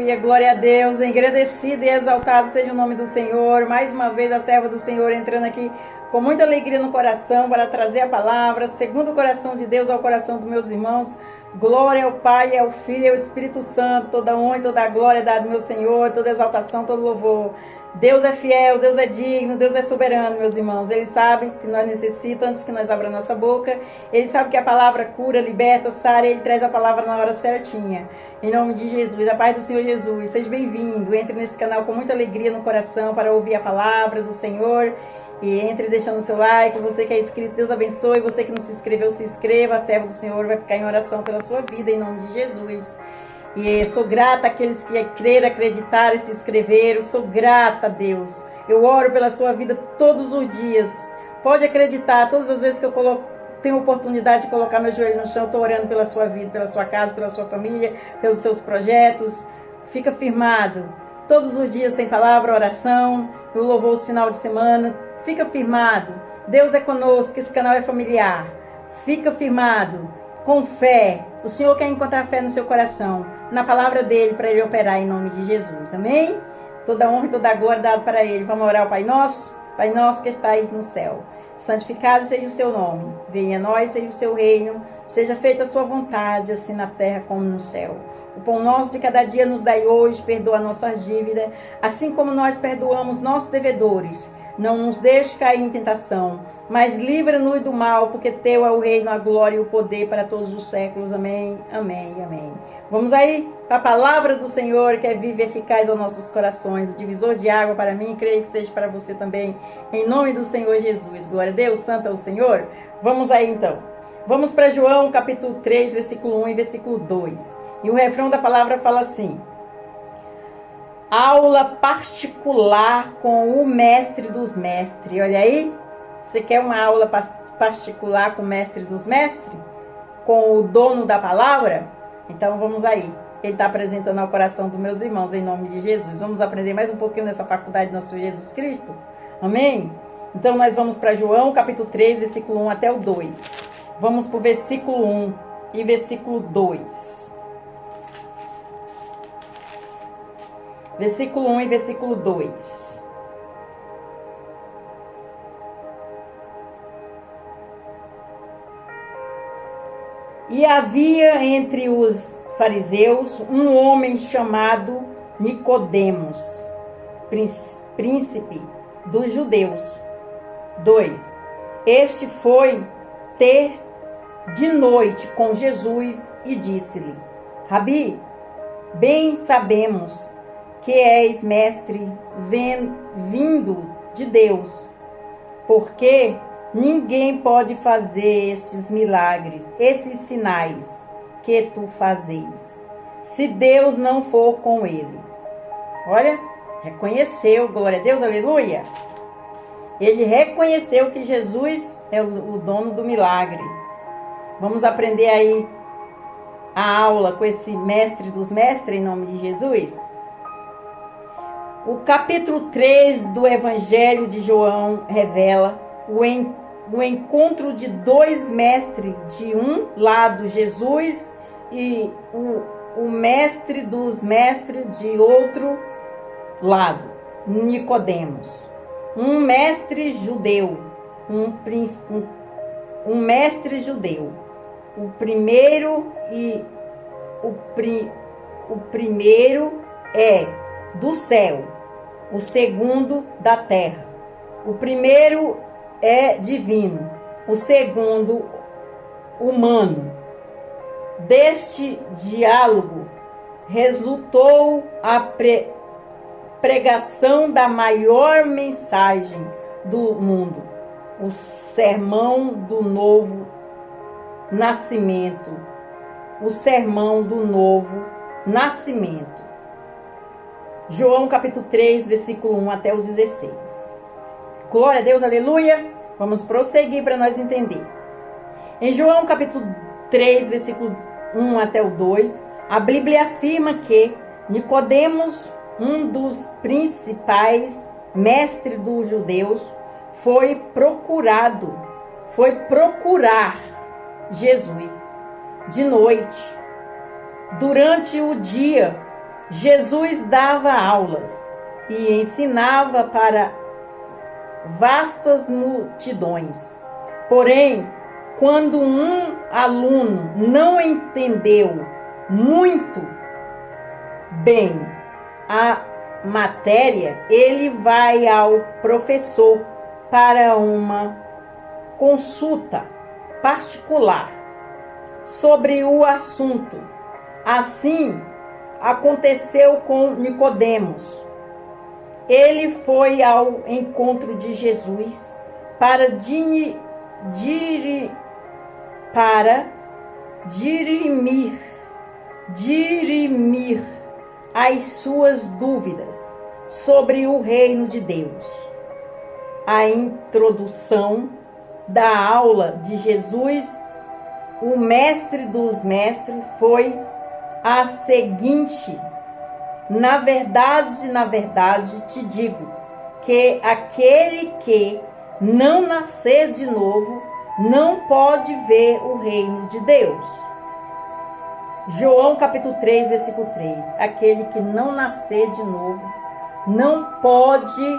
aleluia, glória a Deus, engrandecido e exaltado seja o nome do Senhor. Mais uma vez a serva do Senhor entrando aqui com muita alegria no coração para trazer a palavra, segundo o coração de Deus ao coração dos meus irmãos. Glória ao Pai, ao Filho e ao Espírito Santo, toda honra e toda a glória dada ao meu Senhor, toda exaltação, todo louvor. Deus é fiel, Deus é digno, Deus é soberano, meus irmãos. Ele sabe que nós necessitamos antes que nós abra nossa boca. Ele sabe que a palavra cura, liberta, sara, Ele traz a palavra na hora certinha. Em nome de Jesus, a paz do Senhor Jesus. Seja bem-vindo, entre nesse canal com muita alegria no coração para ouvir a palavra do Senhor. E entre deixando o seu like, você que é inscrito, Deus abençoe. Você que não se inscreveu, se inscreva. A serva do Senhor vai ficar em oração pela sua vida, em nome de Jesus. E sou grata àqueles que creram, acreditaram e se inscreveram. Sou grata a Deus. Eu oro pela sua vida todos os dias. Pode acreditar, todas as vezes que eu tenho oportunidade de colocar meu joelho no chão, estou orando pela sua vida, pela sua casa, pela sua família, pelos seus projetos. Fica firmado. Todos os dias tem palavra, oração, o louvor os final de semana. Fica firmado. Deus é conosco, esse canal é familiar. Fica firmado, com fé. O Senhor quer encontrar fé no seu coração, na palavra dele, para ele operar em nome de Jesus. Amém? Toda honra e toda a glória dada para ele. Vamos orar ao Pai Nosso que estais no céu. Santificado seja o seu nome. Venha a nós, seja o seu reino. Seja feita a sua vontade, assim na terra como no céu. O pão nosso de cada dia nos dai hoje. Perdoa nossas dívidas, assim como nós perdoamos nossos devedores. Não nos deixe cair em tentação, mas livra-nos do mal, porque teu é o reino, a glória e o poder para todos os séculos. Amém, amém, amém. Vamos aí para a palavra do Senhor, que é viva e eficaz aos nossos corações. O divisor de água para mim, creio que seja para você também, em nome do Senhor Jesus. Glória a Deus, santo é o Senhor. Vamos aí então. Vamos para João capítulo 3, versículo 1 e versículo 2. E o refrão da palavra fala assim: aula particular com o mestre dos mestres. Olha aí, você quer uma aula particular com o mestre dos mestres? Com o dono da palavra? Então vamos aí. Ele está apresentando ao coração dos meus irmãos, em nome de Jesus. Vamos aprender mais um pouquinho nessa faculdade do nosso Jesus Cristo? Amém? Então nós vamos para João capítulo 3, versículo 1 até o 2. Vamos para o versículo 1 e versículo 2. Versículo 1 e versículo 2. E havia entre os fariseus um homem chamado Nicodemos, príncipe dos judeus. 2. Este foi ter de noite com Jesus e disse-lhe: Rabi, bem sabemos que és mestre vindo de Deus, porque ninguém pode fazer estes milagres, esses sinais que tu fazes, se Deus não for com ele. Olha, reconheceu, glória a Deus, aleluia. Ele reconheceu que Jesus é o dono do milagre. Vamos aprender aí a aula com esse mestre dos mestres, em nome de Jesus. O capítulo 3 do Evangelho de João revela o encontro de dois mestres, de um lado Jesus e o mestre dos mestres de outro lado, Nicodemos. Um mestre judeu, um mestre judeu. O primeiro é do céu, o segundo da terra. O primeiro é divino, o segundo humano. Deste diálogo resultou a pregação da maior mensagem do mundo, o sermão do novo nascimento. O sermão do novo nascimento. João capítulo 3, versículo 1 até o 16. Glória a Deus, aleluia. Vamos prosseguir para nós entender. Em João capítulo 3, versículo 1 até o 2, a Bíblia afirma que Nicodemos, um dos principais mestres dos judeus, foi procurar Jesus de noite, durante o dia, Jesus dava aulas e ensinava para vastas multidões. Porém, quando um aluno não entendeu muito bem a matéria, ele vai ao professor para uma consulta particular sobre o assunto. Assim aconteceu com Nicodemos. Ele foi ao encontro de Jesus para dirimir as suas dúvidas sobre o reino de Deus. A introdução da aula de Jesus, o mestre dos mestres, foi a seguinte: na verdade, te digo que aquele que não nascer de novo não pode ver o reino de Deus. João capítulo 3, versículo 3. Aquele que não nascer de novo não pode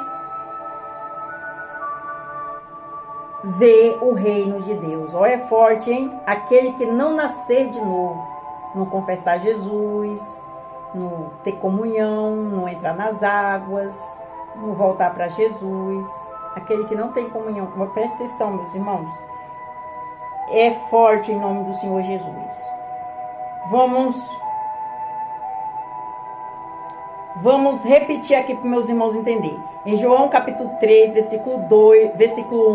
ver o reino de Deus. Olha, é forte, hein? Aquele que não nascer de novo, não confessar Jesus, não ter comunhão, não entrar nas águas, não voltar para Jesus. Aquele que não tem comunhão. Presta atenção, meus irmãos. É forte em nome do Senhor Jesus. Vamos repetir aqui para meus irmãos entenderem. Em João capítulo 3, versículo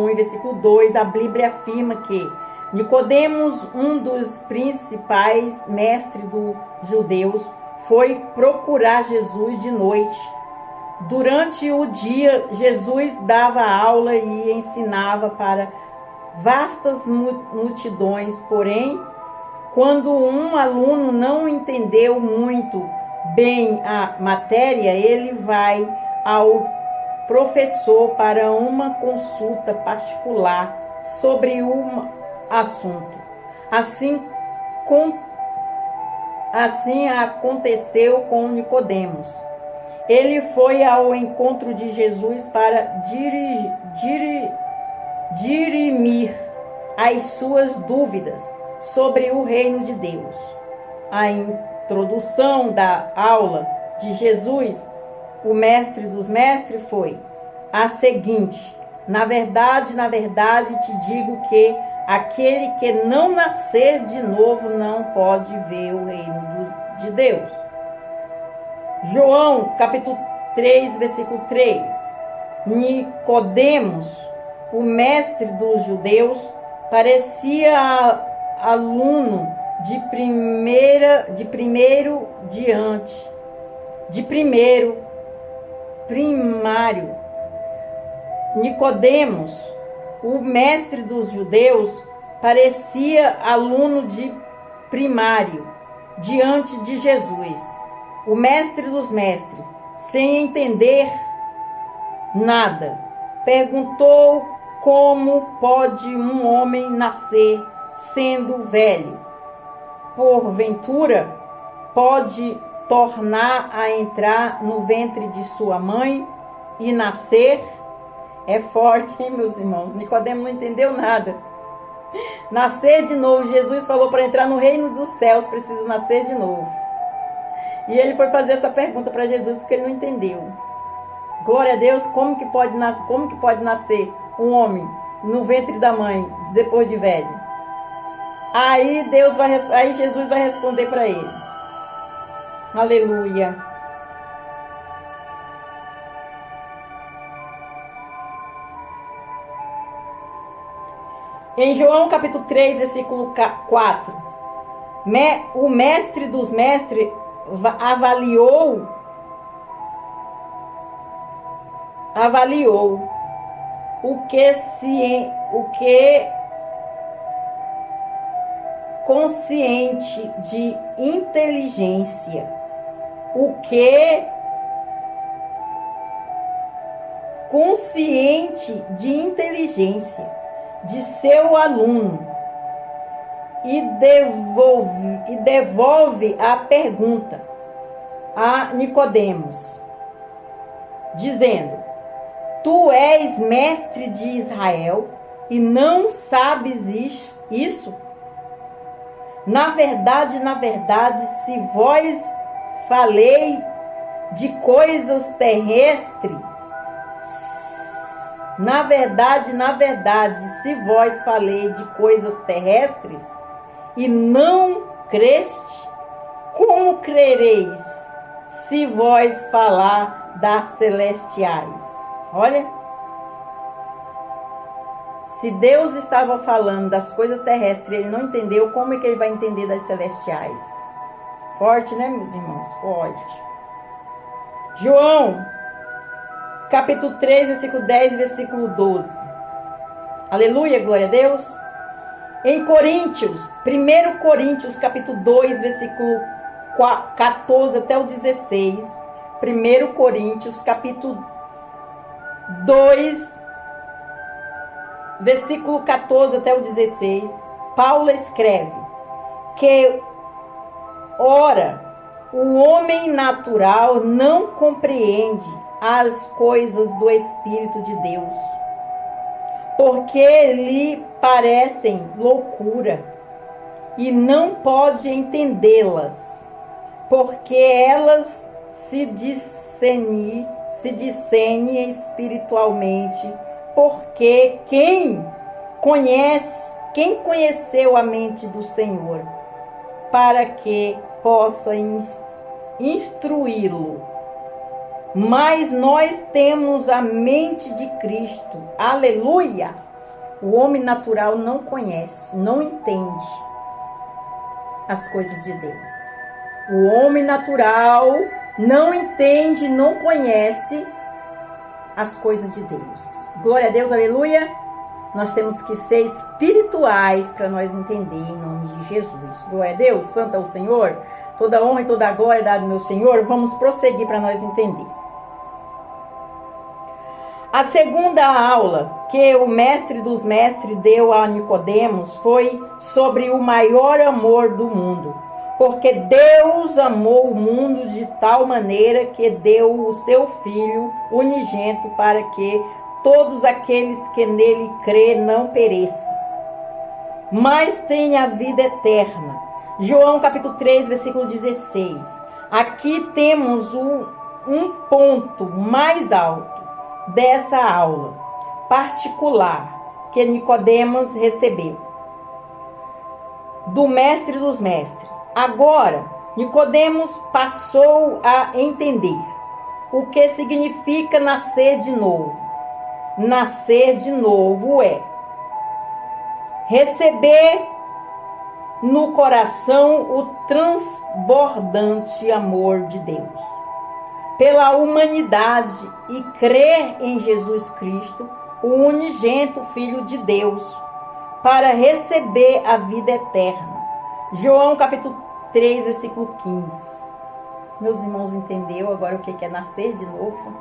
1 e versículo 2, a Bíblia afirma que Nicodemos, um dos principais mestres dos judeus, foi procurar Jesus de noite. Durante o dia, Jesus dava aula e ensinava para vastas multidões, porém, quando um aluno não entendeu muito bem a matéria, ele vai ao professor para uma consulta particular sobre um assunto. Assim aconteceu com Nicodemos. Ele foi ao encontro de Jesus para dirimir as suas dúvidas sobre o reino de Deus. A introdução da aula de Jesus, o mestre dos mestres, foi a seguinte: na verdade, te digo que aquele que não nascer de novo não pode ver o reino de Deus. João capítulo 3, versículo 3. Nicodemos, o mestre dos judeus, parecia aluno de primário. Nicodemos, o mestre dos judeus, parecia aluno de primário diante de Jesus, o mestre dos mestres, sem entender nada. Perguntou: como pode um homem nascer sendo velho? Porventura, pode tornar a entrar no ventre de sua mãe e nascer? É forte, hein, meus irmãos? Nicodemo não entendeu nada. Nascer de novo. Jesus falou: para entrar no reino dos céus precisa nascer de novo. E ele foi fazer essa pergunta para Jesus porque ele não entendeu. Glória a Deus. Como que pode nascer um homem no ventre da mãe depois de velho? Aí Jesus vai responder para ele. Aleluia. Em João capítulo 3, versículo 4, o mestre dos mestres avaliou o que consciente de inteligência, o que consciente de inteligência de seu aluno e devolve a pergunta: a Nicodemos, dizendo: Tu és mestre de Israel e não sabes isso? Na verdade, se vós falei de coisas terrestres, na verdade, se vós falei de coisas terrestres e não creste, como crereis se vós falar das celestiais? Olha, se Deus estava falando das coisas terrestres e ele não entendeu, como é que ele vai entender das celestiais? Forte, né, meus irmãos? Forte. João, capítulo 3, versículo 10, versículo 12. Aleluia, glória a Deus. Em Coríntios, 1 Coríntios, capítulo 2, versículo 14 até o 16. 1 Coríntios, capítulo 2, versículo 14 até o 16. Paulo escreve que, ora, o homem natural não compreende as coisas do Espírito de Deus, porque lhe parecem loucura, e não pode entendê-las, porque elas se discernem espiritualmente, porque quem conheceu a mente do Senhor, para que possa instruí-lo. Mas nós temos a mente de Cristo. Aleluia! O homem natural não conhece, não entende as coisas de Deus. O homem natural não entende, não conhece as coisas de Deus. Glória a Deus, aleluia! Nós temos que ser espirituais para nós entender em nome de Jesus. Glória a Deus, santo é o Senhor. Toda honra e toda a glória dada ao meu Senhor. Vamos prosseguir para nós entender. A segunda aula que o mestre dos mestres deu a Nicodemos foi sobre o maior amor do mundo. Porque Deus amou o mundo de tal maneira que deu o seu Filho unigênito para que todos aqueles que nele crê não pereçam, mas tenha a vida eterna. João capítulo 3, versículo 16. Aqui temos um ponto mais alto dessa aula particular que Nicodemos recebeu do mestre dos mestres. Agora, Nicodemos passou a entender o que significa nascer de novo. Nascer de novo é receber no coração o transbordante amor de Deus pela humanidade e crer em Jesus Cristo, o unigênito Filho de Deus, para receber a vida eterna. João capítulo 3, versículo 15. Meus irmãos, entendeu agora o que é nascer de novo?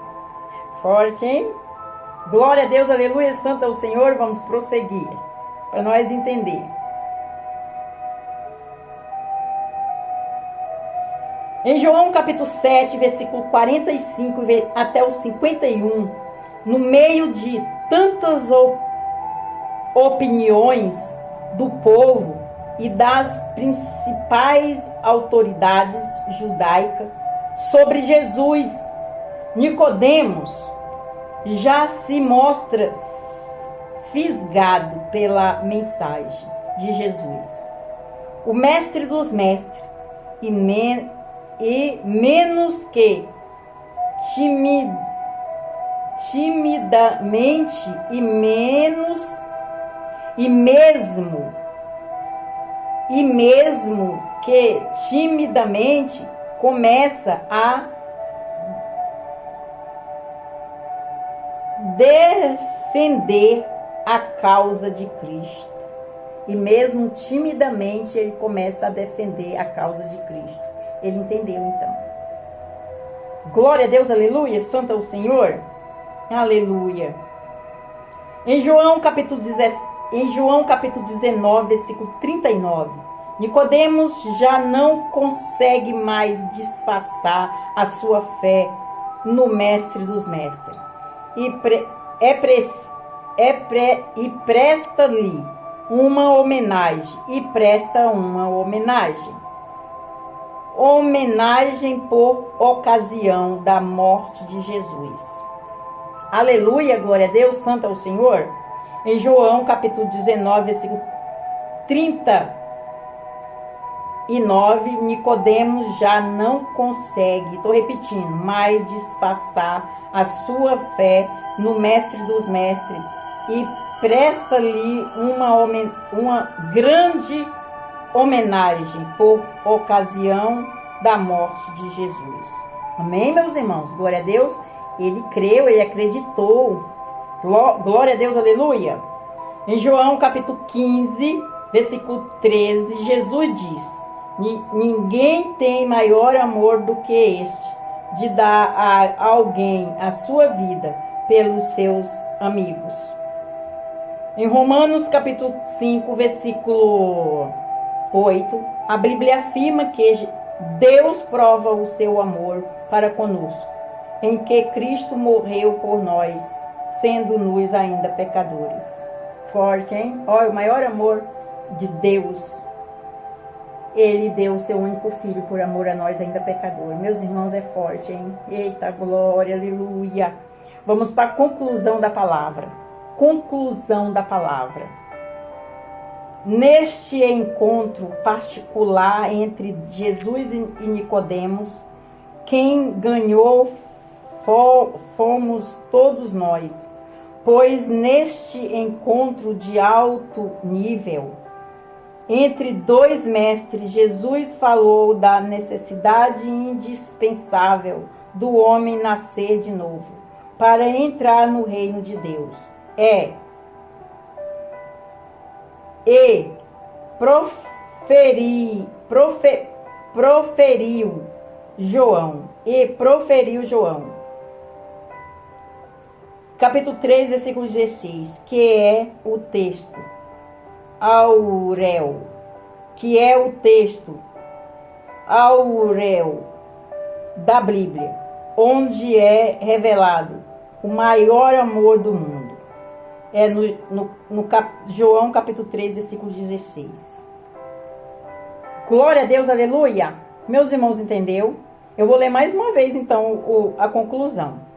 Forte, hein? Glória a Deus, aleluia, santo é o Senhor. Vamos prosseguir para nós entender. Em João capítulo 7, versículo 45 até o 51, no meio de tantas opiniões do povo e das principais autoridades judaicas sobre Jesus, Nicodemos já se mostra fisgado pela mensagem de Jesus. O mestre dos mestres, e menos que timidamente e mesmo que timidamente começa a defender a causa de Cristo. E mesmo timidamente ele começa a defender a causa de Cristo. Ele entendeu então. Glória a Deus, aleluia, santo é o Senhor. Aleluia. Em João capítulo 19, versículo 39, Nicodemos já não consegue mais disfarçar a sua fé no mestre dos mestres e presta-lhe uma homenagem homenagem por ocasião da morte de Jesus. Aleluia, glória a Deus, santo é o Senhor. Em João capítulo 19, versículo 39, Nicodemos já não consegue, estou repetindo, mais disfarçar a sua fé no mestre dos mestres e presta-lhe uma grande homenagem por ocasião da morte de Jesus. Amém, meus irmãos? Glória a Deus. Ele creu, ele acreditou. Glória a Deus, aleluia. Em João capítulo 15, versículo 13, Jesus diz: ninguém tem maior amor do que este, de dar a alguém a sua vida pelos seus amigos. Em Romanos capítulo 5, versículo 8, a Bíblia afirma que Deus prova o seu amor para conosco, em que Cristo morreu por nós, sendo nós ainda pecadores. Forte, hein? Olha, o maior amor de Deus. Ele deu o seu único filho por amor a nós ainda pecadores. Meus irmãos, é forte, hein? Eita, glória, aleluia. Vamos para a conclusão da palavra. Conclusão da palavra. Neste encontro particular entre Jesus e Nicodemos, quem ganhou fomos todos nós, pois neste encontro de alto nível entre dois mestres, Jesus falou da necessidade indispensável do homem nascer de novo para entrar no reino de Deus. Proferiu João. Capítulo 3, versículo 16, que é o texto áureo, da Bíblia, onde é revelado o maior amor do mundo. É no João capítulo 3, versículo 16. Glória a Deus, aleluia. Meus irmãos, entendeu? Eu vou ler mais uma vez, então, a conclusão.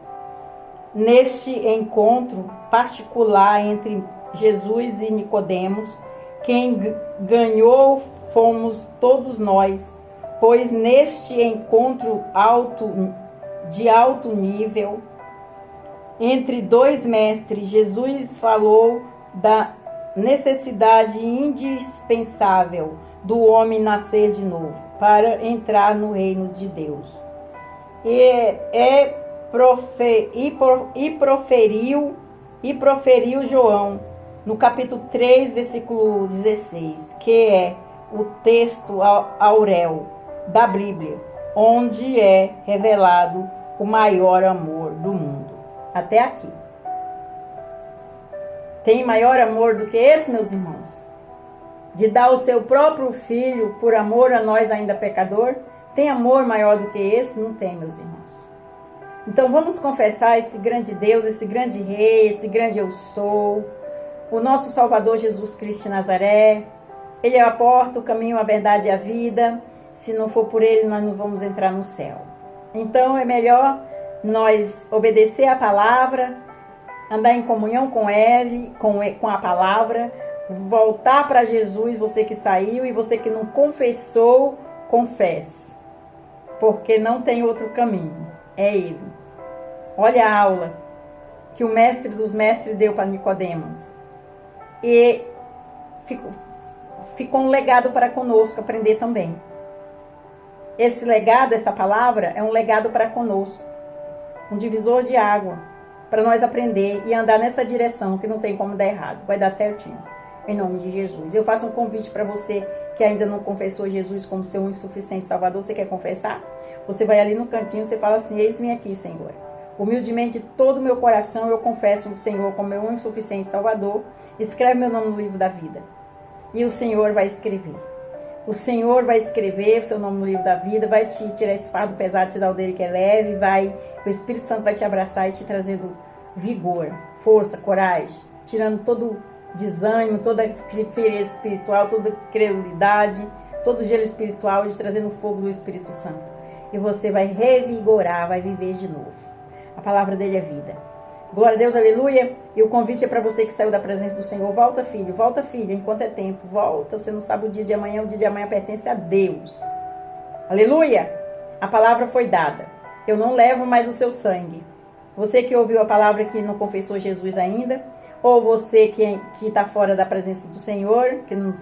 Neste encontro particular entre Jesus e Nicodemos, quem ganhou fomos todos nós, pois neste encontro de alto nível entre dois mestres, Jesus falou da necessidade indispensável do homem nascer de novo para entrar no reino de Deus. Proferiu João no capítulo 3, versículo 16, que é o texto áureo da Bíblia, onde é revelado o maior amor do mundo. Até aqui. Tem maior amor do que esse, meus irmãos? De dar o seu próprio filho por amor a nós ainda pecador? Tem amor maior do que esse? Não tem, meus irmãos. Então vamos confessar esse grande Deus, esse grande Rei, esse grande Eu Sou, o nosso Salvador Jesus Cristo de Nazaré. Ele é a porta, o caminho, a verdade e a vida. Se não for por Ele, nós não vamos entrar no céu. Então é melhor nós obedecer a palavra, andar em comunhão com Ele, com a palavra, voltar para Jesus, você que saiu, e você que não confessou, confesse. Porque não tem outro caminho, é Ele. Olha a aula que o mestre dos mestres deu para Nicodemos. E ficou um legado para conosco aprender também. Esse legado, esta palavra, é um legado para conosco. Um divisor de água para nós aprender e andar nessa direção que não tem como dar errado. Vai dar certinho. Em nome de Jesus. Eu faço um convite para você que ainda não confessou Jesus como seu insuficiente Salvador. Você quer confessar? Você vai ali no cantinho, você fala assim: eis-me aqui, Senhor. Humildemente, de todo o meu coração, eu confesso o Senhor como meu insuficiente Salvador. Escreve meu nome no livro da vida. E o Senhor vai escrever. O Senhor vai escrever o seu nome no livro da vida, vai te tirar esse fardo pesado, te dar o dele que é leve, o Espírito Santo vai te abraçar e te trazendo vigor, força, coragem, tirando todo desânimo, toda frieza espiritual, toda credulidade, todo gelo espiritual, e te trazendo o fogo do Espírito Santo. E você vai revigorar, vai viver de novo. A palavra dele é vida. Glória a Deus, aleluia. E o convite é para você que saiu da presença do Senhor. Volta, filha, enquanto é tempo. Volta, você não sabe o dia de amanhã pertence a Deus. Aleluia. A palavra foi dada. Eu não levo mais o seu sangue. Você que ouviu a palavra que não confessou Jesus ainda, ou você que está fora da presença do Senhor, que não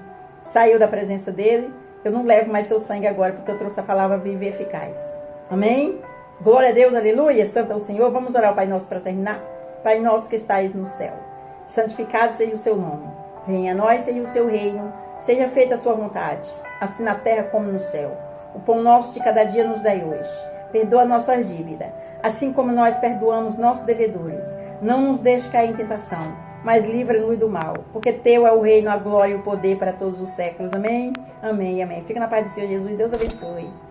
saiu da presença dele, eu não levo mais seu sangue agora, porque eu trouxe a palavra viva e eficaz. Amém? Glória a Deus, aleluia. Santo é o Senhor. Vamos orar ao Pai Nosso para terminar. Pai nosso que estais no céu, santificado seja o seu nome. Venha a nós, seja o seu reino, seja feita a sua vontade, assim na terra como no céu. O pão nosso de cada dia nos dai hoje. Perdoa nossas dívidas, assim como nós perdoamos nossos devedores. Não nos deixe cair em tentação, mas livra-nos do mal, porque teu é o reino, a glória e o poder para todos os séculos. Amém? Amém, amém. Fica na paz do Senhor Jesus. Deus abençoe.